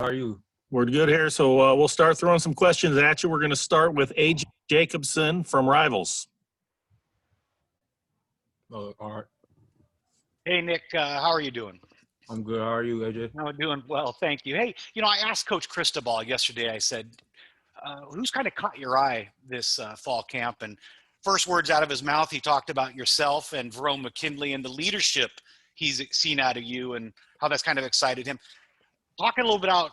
How are you? We're good here, so we'll start throwing some questions at you. We're going to start with A.J. Jacobson from Rivals. Oh, all right. Hey, Nick, how are you doing? I'm good. How are you, AJ? I'm doing well, thank you. Hey, I asked Coach Cristobal yesterday, I said, who's kind of caught your eye this fall camp? And first words out of his mouth, he talked about yourself and Verone McKinley and the leadership he's seen out of you and how that's kind of excited him. Talking a little bit about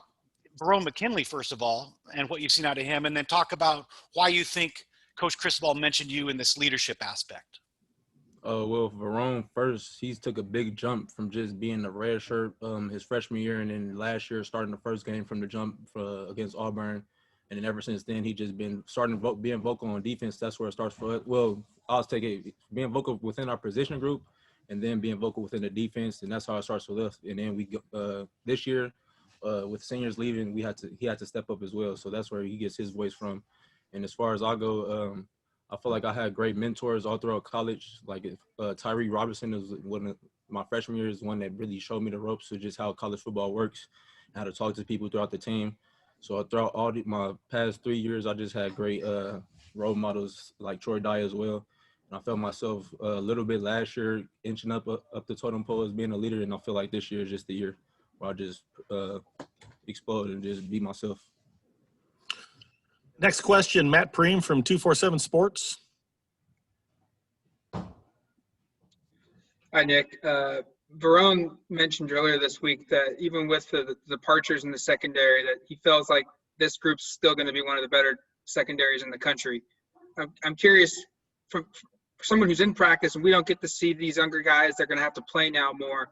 Verone McKinley, first of all, and what you've seen out of him, and then talk about why you think Coach Cristobal mentioned you in this leadership aspect. Well, Verone first, he's took a big jump from just being a red shirt his freshman year, and then last year starting the first game from the jump against Auburn, and then ever since then he just been being vocal on defense. That's where it starts for us. Well, I'll take it being vocal within our position group, and then being vocal within the defense, and that's how it starts with us. And then we this year with seniors leaving, he had to step up as well. So that's where he gets his voice from. And as far as I go, I feel like I had great mentors all throughout college. Like Tyree Robertson is one of my freshman year is one that really showed me the ropes of just how college football works, and how to talk to people throughout the team. So throughout my past 3 years, I just had great role models like Troy Dye as well. And I felt myself a little bit last year inching up the totem pole as being a leader, and I feel like this year is just the year where I just explode and just be myself. Next question, Matt Preem from 247 Sports. Hi, Nick. Verone mentioned earlier this week that even with the departures in the secondary, that he feels like this group's still going to be one of the better secondaries in the country. I'm curious, for someone who's in practice and we don't get to see these younger guys, they're going to have to play now more.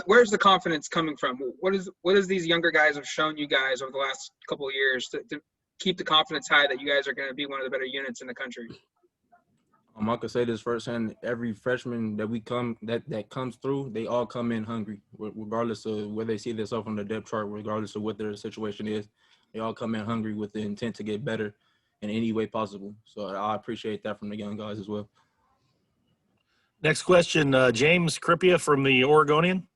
Where's the confidence coming from? What is these younger guys have shown you guys over the last couple of years to keep the confidence high that you guys are going to be one of the better units in the country? I could say this firsthand. Every freshman that comes through, they all come in hungry, regardless of where they see themselves on the depth chart, regardless of what their situation is. They all come in hungry with the intent to get better in any way possible. So I appreciate that from the young guys as well. Next question, James Kripia from the Oregonian.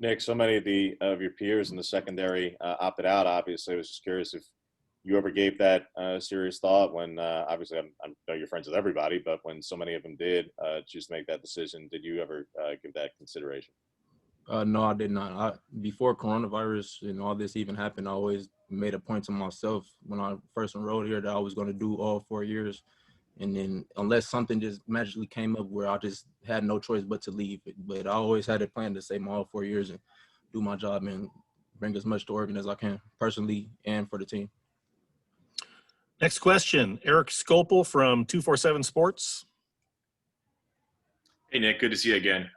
Nick, so many of your peers in the secondary opted out. Obviously, I was just curious if you ever gave that serious thought when, obviously, I know you're friends with everybody, but when so many of them did just make that decision, did you ever give that consideration? No, I did not. Before coronavirus and all this even happened, I always made a point to myself when I first enrolled here that I was going to do all 4 years. And then unless something just magically came up where I just had no choice but to leave. But I always had a plan to stay my all 4 years and do my job and bring as much to Oregon as I can, personally and for the team. Next question, Eric Scopel from 247 Sports. Hey, Nick, good to see you again.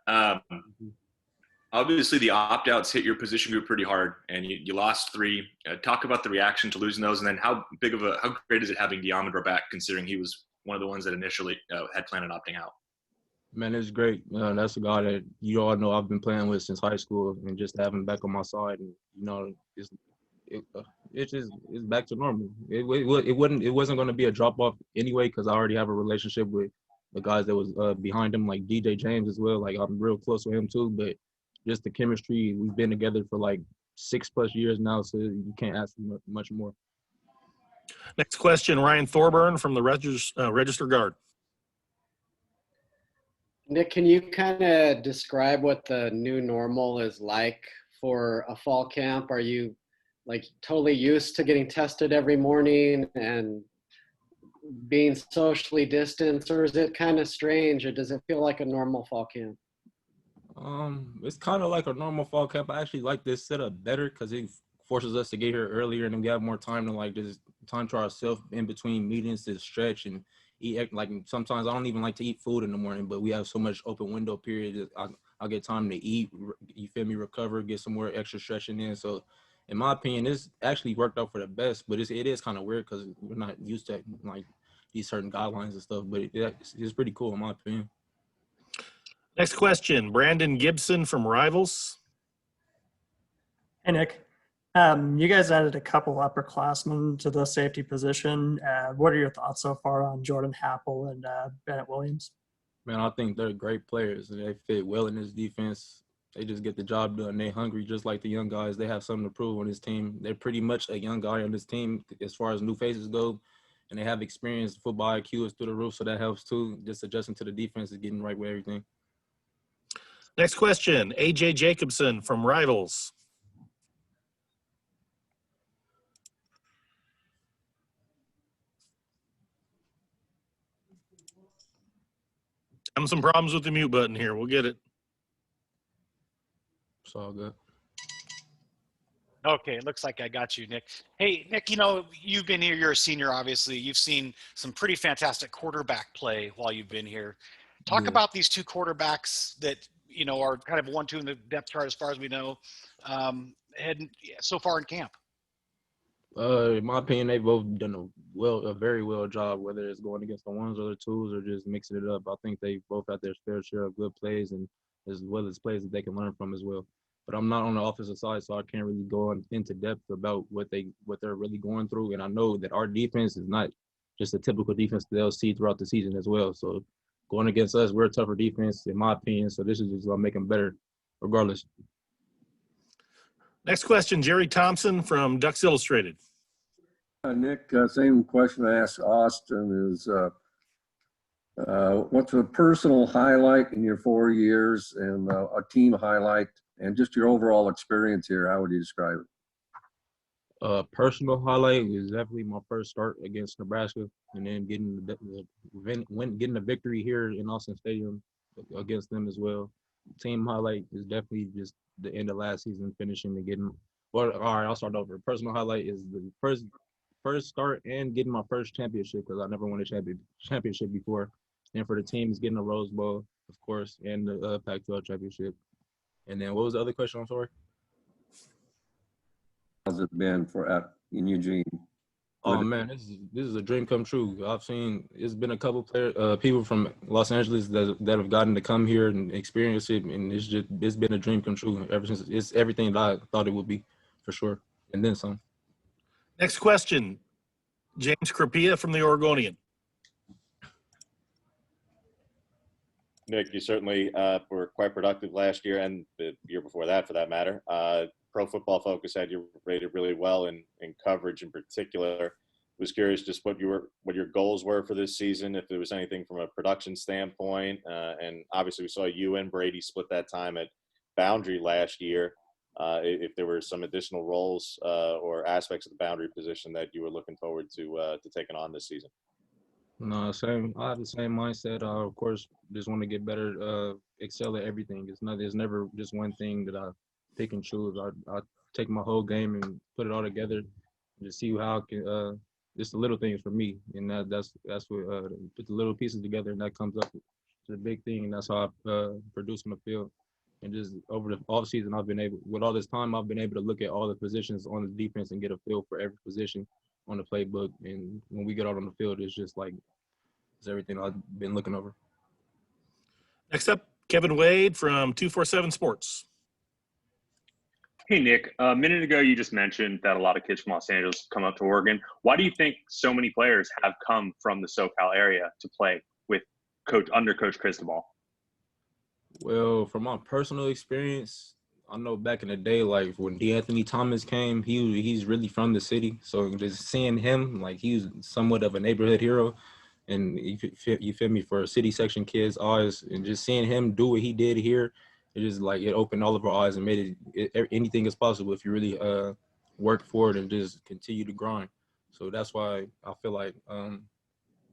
Obviously, the opt-outs hit your position group pretty hard, and you lost 3. Talk about the reaction to losing those, and then how great is it having Diamondor back, considering he was one of the ones that initially had planned on opting out? Man, it's great. That's a guy that you all know I've been playing with since high school, and just having him back on my side, and it's back to normal. It wasn't going to be a drop off anyway because I already have a relationship with the guys that was behind him, like DJ James as well. Like I'm real close with him too, but just the chemistry, we've been together for like 6+ years now, so you can't ask for much more. Next question, Ryan Thorburn from the Register Guard. Nick, can you kind of describe what the new normal is like for a fall camp? Are you like totally used to getting tested every morning and being socially distanced, or is it kind of strange, or does it feel like a normal fall camp? It's kind of like a normal fall camp. I actually like this setup better because it forces us to get here earlier, and then we have more time to like just time to ourselves in between meetings to stretch and eat. Like sometimes I don't even like to eat food in the morning, but we have so much open window period. I get time to eat. You feel me? Recover, get some more extra stretching in. So, in my opinion, this actually worked out for the best. But it is kind of weird because we're not used to like these certain guidelines and stuff. But it's pretty cool in my opinion. Next question, Brandon Gibson from Rivals. Hey, Nick. You guys added a couple upperclassmen to the safety position. What are your thoughts so far on Jordan Happel and Bennett Williams? Man, I think they're great players. They fit well in this defense. They just get the job done. They hungry, just like the young guys. They have something to prove on this team. They're pretty much a young guy on this team as far as new faces go, and they have experience. Football IQ is through the roof, so that helps too. Just adjusting to the defense is getting right with everything. Next question, AJ Jacobson from Rivals. Having some problems with the mute button here. We'll get it. It's all good. Okay, it looks like I got you, Nick. Hey, Nick, you've been here. You're a senior, obviously. You've seen some pretty fantastic quarterback play while you've been here. Talk about these two quarterbacks that, are kind of 1-2 in the depth chart as far as we know, heading so far in camp. In my opinion, they've both done a very well job, whether it's going against the ones or the twos or just mixing it up. I think they both had their fair share of good plays and as well as plays that they can learn from as well. But I'm not on the offensive side, so I can't really go into depth about what they're really going through. And I know that our defense is not just a typical defense that they'll see throughout the season as well. So going against us, we're a tougher defense, in my opinion. So this is just going to make them better regardless. Next question, Jerry Thompson from Ducks Illustrated. Nick, same question I asked Austin is, what's a personal highlight in your 4 years and a team highlight and just your overall experience here? How would you describe it? Personal highlight is definitely my first start against Nebraska, and then getting the victory here in Austin Stadium against them as well. Team highlight is definitely just the end of last season, finishing and getting. Well, all right, I'll start over. Personal highlight is the first start and getting my first championship because I never won a championship before. And for the team, is getting a Rose Bowl, of course, and the Pac-12 championship. And then what was the other question? I'm sorry. How's it been in Eugene? Oh man, this is a dream come true. It's been a couple people from Los Angeles that have gotten to come here and experience it, and it's been a dream come true ever since. It's everything that I thought it would be, for sure, and then some. Next question, James Crapia from the Oregonian. Nick, you certainly were quite productive last year and the year before that, for that matter. Pro Football Focus had you rated really well in coverage in particular. Was curious just what your goals were for this season, if there was anything from a production standpoint. And obviously we saw you and Brady split that time at boundary last year. If there were some additional roles or aspects of the boundary position that you were looking forward to taking on this season. No, same. I have the same mindset. Of course, just want to get better, excel at everything. There's never just one thing that I pick and choose. I take my whole game and put it all together and just see how I can. Just the little things for me, and that's what put the little pieces together, and that comes up to the big thing, and that's how I produce on the field. And just over the off season, with all this time, I've been able to look at all the positions on the defense and get a feel for every position on the playbook. And when we get out on the field, it's just like it's everything I've been looking over. Next up, Kevin Wade from 247 Sports. Hey, Nick, a minute ago you just mentioned that a lot of kids from Los Angeles come up to Oregon. Why do you think so many players have come from the SoCal area to play with under Coach Cristobal? Well, from my personal experience, I know back in the day, like when DeAnthony Thomas came, he's really from the city. So just seeing him, like he was somewhat of a neighborhood hero. And you feel me, for city section kids' eyes, and just seeing him do what he did here, it just like it opened all of our eyes and made anything is possible if you really work for it and just continue to grind. So that's why I feel like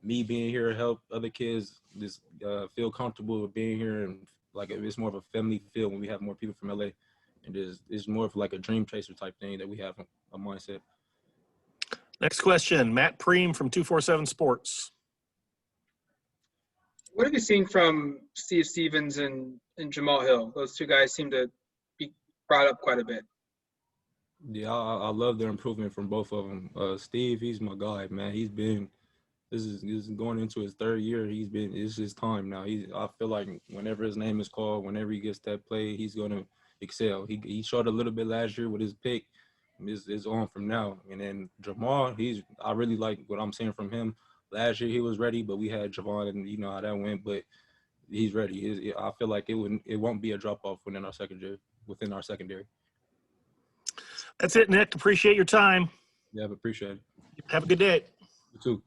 me being here help other kids just feel comfortable with being here, and like it's more of a family feel when we have more people from LA, and it's more of like a dream chaser type thing that we have a mindset. Next question, Matt Preem from 247 Sports. What have you seen from Steve Stevens and Jamal Hill? Those two guys seem to be brought up quite a bit. Yeah, I love the improvement from both of them. Steve, he's my guy, man. This is going into his third year. It's his time now. I feel like whenever his name is called, whenever he gets that play, he's going to excel. He showed a little bit last year with his pick. It's on from now. And then Jamal, I really like what I'm seeing from him. Last year he was ready, but we had Javon, and you know how that went. But he's ready. I feel like it won't be a drop off within our secondary. That's it, Nick. Appreciate your time. Yeah, I appreciate it. Have a good day. You too.